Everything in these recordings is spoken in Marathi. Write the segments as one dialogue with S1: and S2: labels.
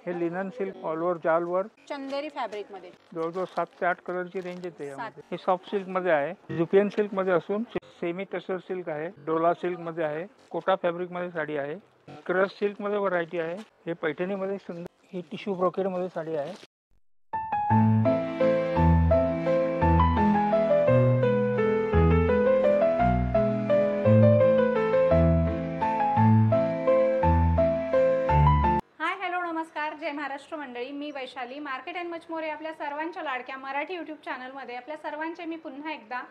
S1: हे लिनन सिल्क ऑल ओव्हर जाल वर्क
S2: चंदेरी फॅब्रिक मध्ये
S1: जवळजवळ 7 ते 8 कलरची रेंज येते यामध्ये. हे सॉफ्ट सिल्क मध्ये आहे, जुपियन सिल्क मध्ये असून सेमी टसर सिल्क आहे, डोला सिल्क मध्ये आहे, कोटा फॅब्रिक मध्ये साडी आहे, क्रश सिल्क मध्ये व्हरायटी आहे. हे पैठणी मध्ये सुंदर ही टिश्यू ब्रोकेड मध्ये साडी आहे.
S2: जय महाराष्ट्र मंडळी, मी Vaishali market and much more आपल्या सर्वांच्या लाडक्या मराठी यूट्यूब चॅनलमध्ये आपल्या सर्वांचे मी पुन्हा एकदा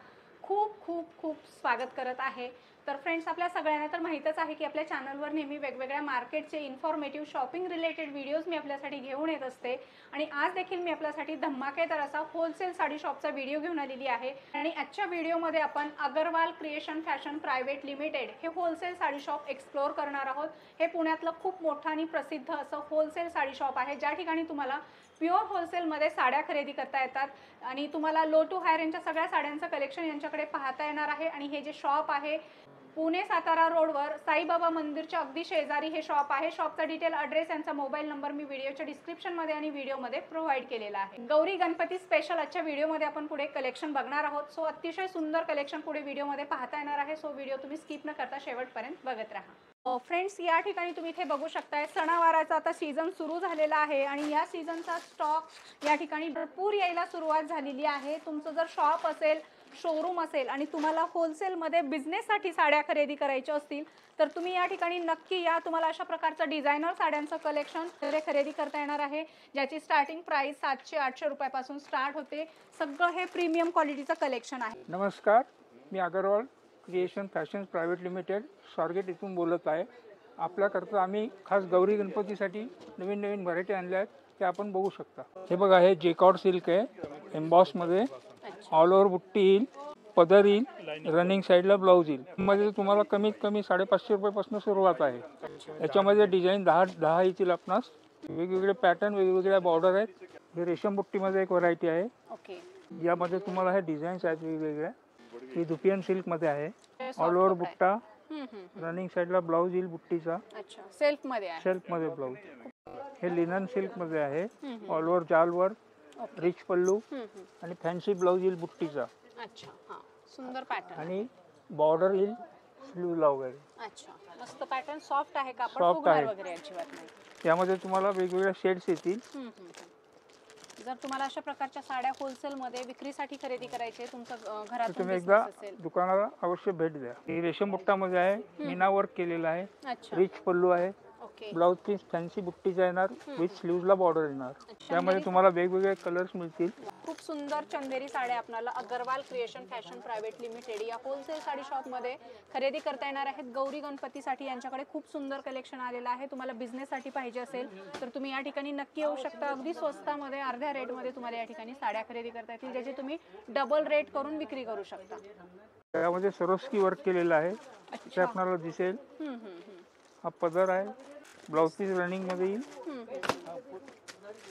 S2: खूप खूप खूप स्वागत करत आहे. तर फ्रेंड्स, आपल्या सगळ्यांना तर माहीतच आहे की आपल्या चॅनलवर नेहमी वेगवेगळ्या मार्केटचे इन्फॉर्मेटिव्ह शॉपिंग रिलेटेड व्हिडिओज मी आपल्यासाठी घेऊन येत असते. आणि आज देखील मी आपल्यासाठी धमाकेदार असा होलसेल साडी शॉपचा व्हिडिओ घेऊन आलेली आहे. आणि आजच्या व्हिडिओमध्ये आपण Agarwal creation fashion private limited हे होलसेल साडी शॉप एक्सप्लोअर करणार आहोत. हे पुण्यातलं खूप मोठं आणि प्रसिद्ध असं होलसेल साडी शॉप आहे, ज्या ठिकाणी तुम्हाला प्युअर होलसेलमध्ये साड्या खरेदी करता येतात. आणि तुम्हाला लो टू हाय रेंजच्या सगळ्या साड्यांचं कलेक्शन यांच्याकडे पाहता येणार आहे. आणि हे जे शॉप आहे पुणे सातारा रोडवर साईबाबा मंदिरच्या अगदी शेजारी हे शॉप आहे. शॉपचा डिटेल, ॲड्रेस, यांचा मोबाईल नंबर मी व्हिडिओच्या डिस्क्रिप्शनमध्ये आणि व्हिडिओमध्ये प्रोव्हाइड केलेला आहे. गौरी गणपती स्पेशल आजच्या व्हिडिओमध्ये आपण पुढे कलेक्शन बघणार आहोत. सो अतिशय सुंदर कलेक्शन पुढे व्हिडिओमध्ये पाहता येणार आहे. सो व्हिडिओ तुम्ही स्किप न करता शेवटपर्यंत बघत राहा. फ्रेंड्स, या ठिकाणी तुम्ही इथे बघू शकताय सणावाराचा आता सीझन सुरू झालेला आहे आणि या सीझनचा स्टॉक या ठिकाणी भरपूर यायला सुरुवात झालेली आहे. तुमचं जर शॉप असेल, शोरूम असेल आणि तुम्हाला होलसेलमध्ये बिझनेससाठी साड्या खरेदी करायच्या असतील तर तुम्ही या ठिकाणी नक्की या. तुम्हाला अशा प्रकारचं डिझायनर साड्यांचं कलेक्शन खरेदी करता येणार आहे, ज्याची स्टार्टिंग प्राइस 700-800 रुपयापासून स्टार्ट होते. सगळं हे प्रीमियम क्वालिटीचं कलेक्शन आहे.
S1: नमस्कार, मी Agarwal creation fashion private limited Swargate इथून बोलत आहे. आपल्याकरता आम्ही खास गौरी गणपतीसाठी नवीन नवीन व्हरायटी आणल्या आहेत, ते आपण बघू शकता. हे बघा, हे जेकॉर्ड सिल्क आहे, एम्बॉसमध्ये ऑल ओव्हर बुट्टी येईल, पदर येईल, रनिंग साईडला ब्लाऊज येईल. मध्ये तुम्हाला कमीत कमी 550 रुपयापासून सुरुवात आहे. याच्यामध्ये डिझाईन 10 येतील आपणास. वेगवेगळे पॅटर्न, वेगवेगळ्या बॉर्डर आहेत. हे रेशम बुट्टीमध्ये एक व्हरायटी आहे. यामध्ये तुम्हाला हे डिझाईन्स आहेत वेगवेगळ्या. ही जुपियन सिल्क मध्ये आहे, ऑल ओव्हर बुट्टा, रनिंग साईडला ब्लाऊज येईल बुट्टीचा,
S2: सेल्फ मध्ये
S1: ब्लाऊज. हे लिनन सिल्क मध्ये आहे, ऑल ओव्हर जाल वर्क, रिच पल्लू आणि फॅन्सी ब्लाऊज येईल बुट्टीचा.
S2: सुंदर पॅटर्न
S1: आणि बॉर्डर येईल स्लीवला वगैरे.
S2: मस्त पॅटर्न, सॉफ्ट आहे, कापड
S1: सॉफ्ट आहे
S2: वगैरे अजिबात नाही.
S1: त्यामध्ये तुम्हाला वेगवेगळ्या शेड्स येतील.
S2: जर तुम्हाला अशा प्रकारच्या साड्या होलसेलमध्ये विक्रीसाठी खरेदी करायचे, तुमचं घरातून
S1: तुम्ही एकदा दुकानाला अवश्य भेट द्या. ही रेशम बुट्टामध्ये आहे, मीना वर्क केलेला आहे, रिच पल्लू आहे, ब्लाऊज पीस फॅन्सी बुट्टीचा येणार, विथ स्लीव्हजला बॉर्डर येणार. त्यामध्ये तुम्हाला वेगवेगळे कलर्स मिळतील.
S2: खूप सुंदर चंदेरी साड्या आपल्याला Agarwal creation fashion private limited या होलसेल साडी शॉपमध्ये खरेदी करता येणार आहेत. गौरी गणपतीसाठी यांच्याकडे खूप सुंदर कलेक्शन आलेलं आहे. तुम्हाला बिझनेससाठी पाहिजे असेल तर तुम्ही या ठिकाणी नक्की येऊ शकता. अगदी स्वस्तामध्ये, अर्ध्या रेटमध्ये तुम्हाला या ठिकाणी साड्या खरेदी करता येतील, ज्याची तुम्ही डबल रेट करून विक्री करू शकता.
S1: त्यामध्ये सरोस्की वर्क केलेलं आहे, ते आपल्याला दिसेल. हा पदर आहे, ब्लाऊज पीस रनिंग मध्ये येईल.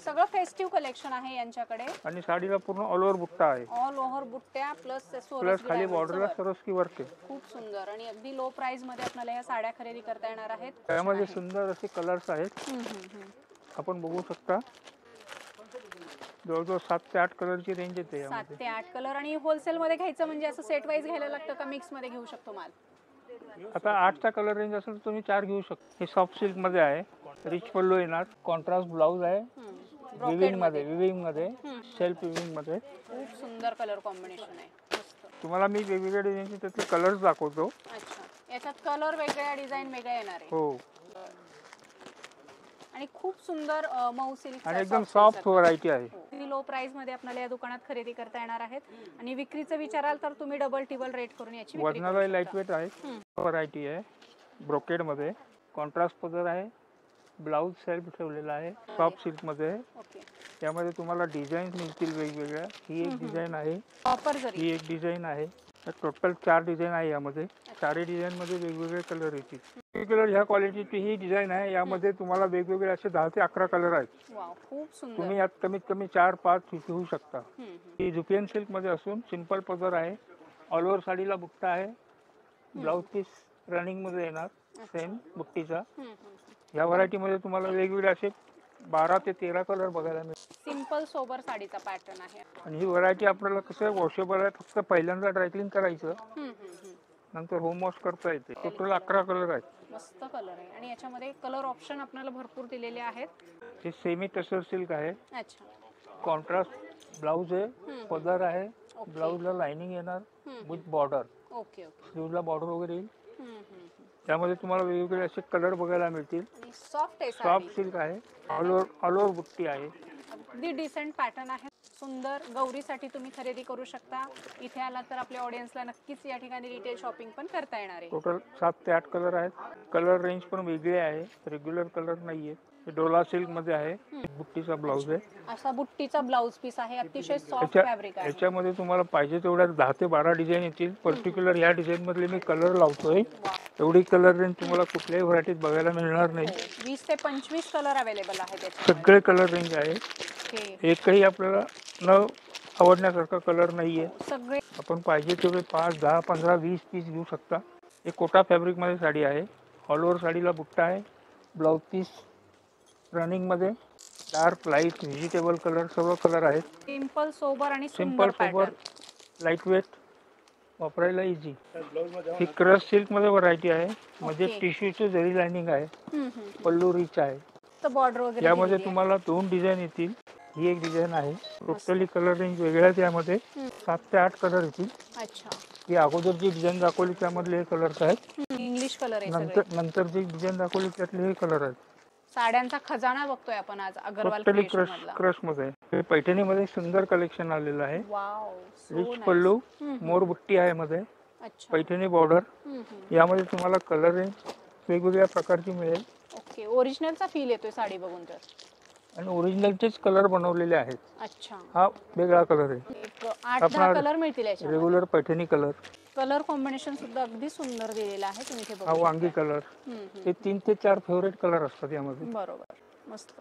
S2: सगळं फेस्टिव्ह कलेक्शन आहे यांच्याकडे.
S1: आणि साडीला पूर्ण ऑल ओव्हर बुट्टा आहे,
S2: ऑल ओव्हर बुट्ट्या प्लस
S1: खाली बॉर्डरला सरोस्की वर्क आहे.
S2: खूप सुंदर आणि अगदी लो प्राइस मध्ये आपल्याला या साड्या खरेदी करता येणार आहेत.
S1: त्यामध्ये सुंदर असे कलर्स आहेत, आपण बघू शकता. जवळजवळ 7 ते 8 कलरची रेंज येते.
S2: 7 ते 8 कलर. आणि होलसेल मध्ये घ्यायचं म्हणजे असं सेट वाईज घ्यायला लागतं का मिक्स मध्ये घेऊ शकतो माल?
S1: आता 8चा कलर रेंज असेल तर तुम्ही 4 घेऊ शकता. हे सॉफ्ट सिल्क मध्ये आहे, रिच पल्लू येणार, कॉन्ट्रास्ट ब्लाऊज आहे, विविंग मध्ये सेल्फ विविंग मध्ये.
S2: खूप सुंदर कलर कॉम्बिनेशन आहे.
S1: तुम्हाला मी वेगवेगळ्या डिझाईनचे त्याचे कलर्स दाखवतो.
S2: याच्यात कलर वेगळ्या, डिझाईन वेगळ्या येणार आहे.
S1: हो.
S2: आणि खूप सुंदर मऊ सिल्क
S1: आणि एकदम सॉफ्ट व्हरायटी आहे.
S2: लो प्राइस मध्ये आपल्याला या दुकानात खरेदी करता येणार आहेत. आणि विक्रीचं विचाराल तर तुम्ही डबल टिबल रेट करून याची विक्री करू शकता.
S1: वजनाला लाईट वेट आहे, व्हरायटी आहे, ब्रोकेड मध्ये, कॉन्ट्रास्ट पदर आहे, ब्लाऊज सेल्फ ठेवलेला आहे, सॉफ्ट सिल्क मध्ये. त्यामध्ये तुम्हाला डिझाईन्स मिळतील वेगवेगळ्या. ही एक डिझाईन आहे, ही एक डिझाईन आहे. टोटल 4 डिझाईन आहे यामध्ये. 4 डिझाईन मध्ये वेगवेगळे कलर येतील. पर्टिक्युलर ह्या क्वालिटीची ही डिझाईन आहे. यामध्ये तुम्हाला वेगवेगळे असे 10 ते 11 कलर आहेत.
S2: खूप सुंदर.
S1: तुम्ही यात कमीत कमी 4-5 घेऊ शकता. ही जुपियन सिल्क मध्ये असून सिंपल पदर आहे, ऑल ओव्हर साडीला बुट्टा आहे, ब्लाऊज पीस रनिंग मध्ये येणार सेम बुट्टीचा. या व्हरायटी मध्ये तुम्हाला वेगवेगळे असे 12 ते 13 कलर बघायला मिळतील.
S2: सिंपल सोबर साडीचा पॅटर्न आहे.
S1: आणि ही व्हरायटी आपल्याला कसं वॉशेबल आहे, फक्त पहिल्यांदा ड्रायक्लीन करायचं, नंतर होम वॉश करता येते. टोटल 11 कलर आहेत.
S2: मस्त कलर आहे आणि याच्यामध्ये कलर ऑप्शन आपल्याला भरपूर दिलेले आहेत.
S1: हे सेमी टसर सिल्क आहे.
S2: अच्छा.
S1: कॉन्ट्रास्ट ब्लाउज आहे, पदर आहे, ब्लाउजला लाइनिंग येणार विथ बॉर्डर.
S2: Okay okay.
S1: स्लीवला बॉर्डर वगैरे येईल. त्यामध्ये तुम्हाला वेगवेगळे असे कलर बघायला मिळतील.
S2: सॉफ्ट आहे
S1: सॉफ्ट
S2: साडी.
S1: सिल्क आहे, ऑल ओव्हर बुट्टी आहे.
S2: अगदी डिसेंट पॅटर्न आहे. सुंदर गौरीसाठी तुम्ही खरेदी करू शकता. इथे आला तर आपल्या ऑडियन्सला नक्कीच या ठिकाणी रिटेल शॉपिंग पण करता येणार आहे.
S1: टोटल 7 ते 8 कलर आहेत. कलर रेंज पण वेगळे आहे, रेग्युलर कलर नाहीये. हे डोला सिल्क मध्ये आहे. बुट्टीचा ब्लाउज आहे.
S2: असा बुट्टीचा ब्लाउज पीस आहे. अतिशय सॉफ्ट फॅब्रिक आहे.
S1: याच्यामध्ये तुम्हाला पाहिजे तेवढ्या 10 ते 12 डिझाईन येतील. पर्टिक्युलर ह्या डिझाईन मधले मी कलर लावतोय. एवढी कलर रेंज तुम्हाला कुठल्याही व्हरायटीत बघायला मिळणार नाही.
S2: 20 ते 25 कलर अवेलेबल आहेत त्याच्यामध्ये.
S1: सगळे कलर रेंज आहे. एकही आपल्याला न आवडण्यासारखा कलर नाहीये.
S2: सगळे
S1: आपण पाहिजे तेवढे 5, 10, 15, 20 पीस घेऊ शकता. हे कोटा फॅब्रिक मध्ये साडी आहे. ऑल ओव्हर साडीला बुट्टा आहे. ब्लाउज पीस रनिंग मध्ये डार्क, लाईट, व्हेजिटेबल कलर सर्व कलर आहेत.
S2: सिंपल सोबर आणि
S1: सिंपल सोबर, लाईट वेट, वापरायला इझी. ही क्रश सिल्क मध्ये व्हरायटी आहे. मध्ये टिश्यूची जरी लाइनिंग आहे. पल्लू रिच आहे.
S2: बॉर्डर वगैरे
S1: यामध्ये तुम्हाला 2 डिझाइन येतील. ही एक डिझाइन आहे. टोटली कलर रेंज वेगळ्या. त्यामध्ये 7 ते 8 कलर येतील.
S2: अच्छा.
S1: ही अगोदर जी डिझाईन दाखवली त्यामधले हे कलर्स आहेत.
S2: इंग्लिश कलर आहे सगळे.
S1: नंतर जी डिझाईन दाखवली त्यातले हे कलर आहेत.
S2: साड्यांचा खजाना बघतोय आपण आज अगरवाल
S1: टोटली
S2: क्रिएशन मधला.
S1: क्रश मध्ये. हे पैठणी मध्ये सुंदर कलेक्शन आलेलं आहे.
S2: वाव,
S1: रिच पल्लू, मोर बुट्टी आहे मध्ये.
S2: अच्छा.
S1: पैठणी बॉर्डर. यामध्ये तुम्हाला कलर रेंज वेगवेगळ्या प्रकारची मिळेल.
S2: ओके. ओरिजिनलचा फील येतोय साडी बघून तर.
S1: आणि ओरिजिनलचेच कलर बनवलेले आहेत.
S2: अच्छा.
S1: हा वेगळा कलर आहे.
S2: एक 8-10 कलर मिळतील याच्यामध्ये.
S1: Regular Paithani colour.
S2: Colour combination सुद्धा अगदी सुंदर दिलेला आहे. तुम्ही इथे
S1: हा
S2: बघू
S1: वांगी कलर. हे 3 ते 4 फेवरेट कलर असतात यामध्ये.
S2: बरोबर. मस्त.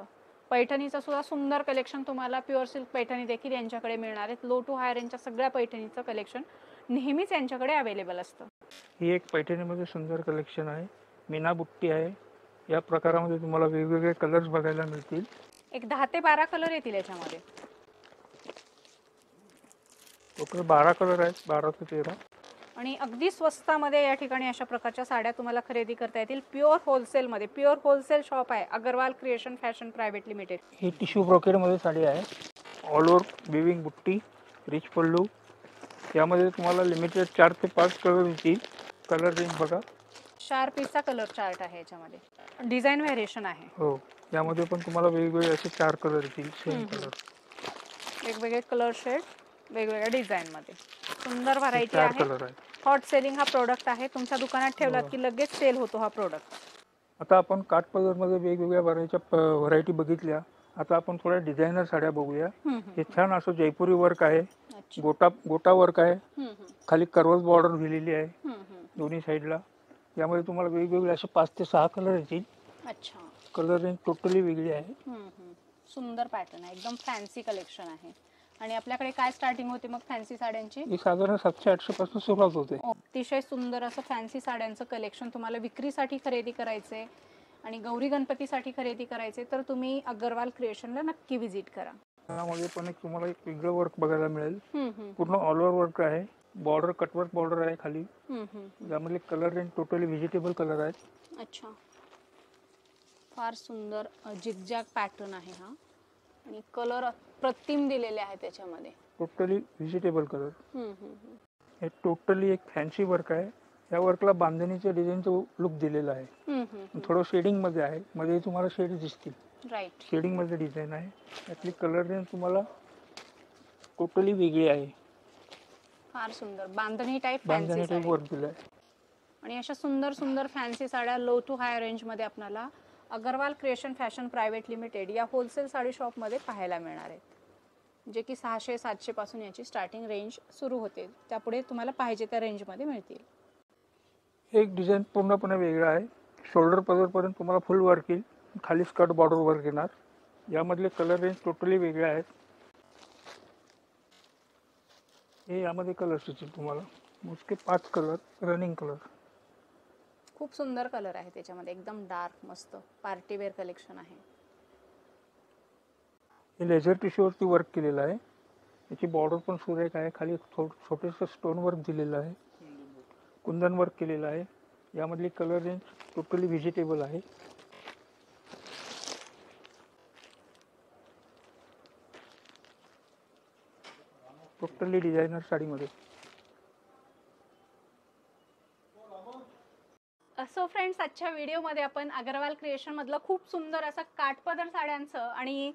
S2: पैठणीचं सुद्धा सुंदर कलेक्शन तुम्हाला प्युअर सिल्क पैठणी देखील यांच्याकडे मिळणार आहेत. लो टू हाय रेंजच्या सगळ्या पैठणीचं कलेक्शन नेहमीच यांच्याकडे अवेलेबल असतं.
S1: ही एक पैठणीमध्ये सुंदर कलेक्शन आहे. मीना बुट्टी आहे. या प्रकारामध्ये तुम्हाला वेगवेगळे कलर्स बघायला मिळतील.
S2: एक 10 ते 12 कलर येतील याच्यामध्ये.
S1: टोटल 12 कलर आहेत. 12 ते 13.
S2: आणि अगदी स्वस्तामध्ये या ठिकाणी अशा प्रकारच्या साड्या तुम्हाला खरेदी करता येतील. प्युअर होलसेलमध्ये. प्युअर होलसेल शॉप आहे Agarwal creation fashion private limited.
S1: ही टिश्यू ब्रोकेड मध्ये साडी आहे. ऑल ओव्हर विविंग बुट्टी, रिच पल्लू. यामध्ये तुम्हाला लिमिटेड 4 ते 5 कलर येतील. कलर रेंज बघा.
S2: 4 पीसचा कलर चार्ट आहे याच्यामध्ये. डिझाईन व्हेरिएशन आहे.
S1: हो. यामध्ये पण तुम्हाला वेगवेगळे असे 4 कलर येतील. Same colour.
S2: वेगवेगळे कलर शेड वेगवेगळ्या डिझाईन मध्ये. सुंदर व्हरायटी
S1: 4
S2: आहे.
S1: कलर आहे.
S2: हॉट सेलिंग हा प्रोडक्ट आहे. तुमच्या दुकानात ठेवलात की लगेच सेल होतो हा प्रोडक्ट.
S1: आता आपण काठ पदर मध्ये वेगवेगळ्या व्हरायटी बघितल्या. आता आपण थोड्या डिझायनर साड्या बघूया. हे छान असं जयपुरी वर्क आहे. गोटा वर्क आहे. खाली कर्वस बॉर्डर दिलेली आहे दोन्ही साईडला. यामध्ये तुम्हाला वेगवेगळे असे 5 ते 6 कलर येतील.
S2: अच्छा.
S1: कलर रेंज टोटली वेगळी आहे.
S2: सुंदर पॅटर्न आहे. एकदम फॅन्सी कलेक्शन आहे. आणि आपल्याकडे काय स्टार्टिंग होते मग फॅन्सी साड्यांची?
S1: ही साधारण 700-800 पासून सुरुवात होते.
S2: अतिशय सुंदर असं फॅन्सी साड्यांचं कलेक्शन तुम्हाला विक्रीसाठी खरेदी करायचंय आणि गौरी गणपतीसाठी खरेदी करायचे तर तुम्ही अगरवाल क्रिएशनला नक्की व्हिजिट करा.
S1: त्यामध्ये पण एक तुम्हाला एक वेगळं वर्क बघायला मिळेल. पूर्ण ऑल ओव्हर वर्क आहे. बॉर्डर कटवर्क बॉर्डर आहे खाली. यामध्ये colour range totally vegetable colour आहेत.
S2: अच्छा. फार सुंदर झिगझॅग पॅटर्न आहे हा. आणि कलर प्रतिम दिलेले आहेत त्याच्यामध्ये.
S1: Totally vegetable colour. हे टोटली एक फॅन्सी वर्क आहे. या वर्कला बांधणीच्या डिझाईनचं लुक दिलेला आहे. थोडं शेडिंग मध्ये आहे. मध्ये तुम्हाला शेड दिसतील.
S2: राईट.
S1: शेडिंग मध्ये डिझाईन आहे. यातली कलर रेंज तुम्हाला टोटली वेगळी आहे.
S2: फार सुंदर बांधणी टाइप
S1: वर्क दिलं आहे.
S2: आणि अशा सुंदर सुंदर फॅन्सी साड्या लो टू हाय रेंज मध्ये आपल्याला Agarwal creation fashion private limited या होलसेल साडी शॉप मध्ये पाहायला मिळणार आहेत. जे की 600-700 पासून याची स्टार्टिंग रेंज सुरू होते. त्यापुढे तुम्हाला पाहिजे त्या रेंज मध्ये मिळतील.
S1: एक डिझाईन पूर्णपणे वेगळा आहे. शोल्डर पदर पर्यंत तुम्हाला फुल वर्क येईल. खाली स्कर्ट बॉर्डर वर्क येणार. यामधले कलर रेंज टोटली वेगळे आहेत. हे यामध्ये कलर्स येतील तुम्हाला मोजके 5 कलर रनिंग कलर.
S2: खूप सुंदर कलर आहे त्याच्यामध्ये. एकदम डार्क मस्त पार्टी वेअर कलेक्शन आहे.
S1: हे लेझर टिश्यूवरती वर्क केलेलं आहे. याची बॉर्डर पण सुरेख आहे. खाली छोटेसं स्टोन वर्क दिलेलं आहे. कुंदन वर्क केलेलं आहे. यामधली कलर रेंज टोटली व्हेजिटेबल आहे. टोटली डिझायनर साडीमध्ये.
S2: सो फ्रेंड्स, आजच्या व्हिडिओमध्ये आपण अगरवाल क्रिएशनमधलं खूप सुंदर असं काठपदर साड्यांचं आणि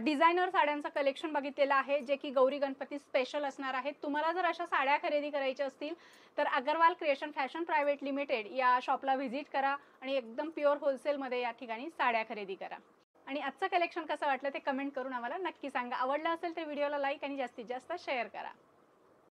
S2: डिझायनर साड्यांचं कलेक्शन बघितलेलं आहे, जे की गौरी गणपती स्पेशल असणार आहेत. तुम्हाला जर अशा साड्या खरेदी करायच्या असतील तर Agarwal creation fashion private limited या शॉपला व्हिजिट करा आणि एकदम प्युअर होलसेलमध्ये या ठिकाणी साड्या खरेदी करा. आणि आजचं कलेक्शन कसं वाटलं ते कमेंट करून आम्हाला नक्की सांगा. आवडलं असेल तर व्हिडिओला लाईक आणि जास्तीत जास्त शेअर करा.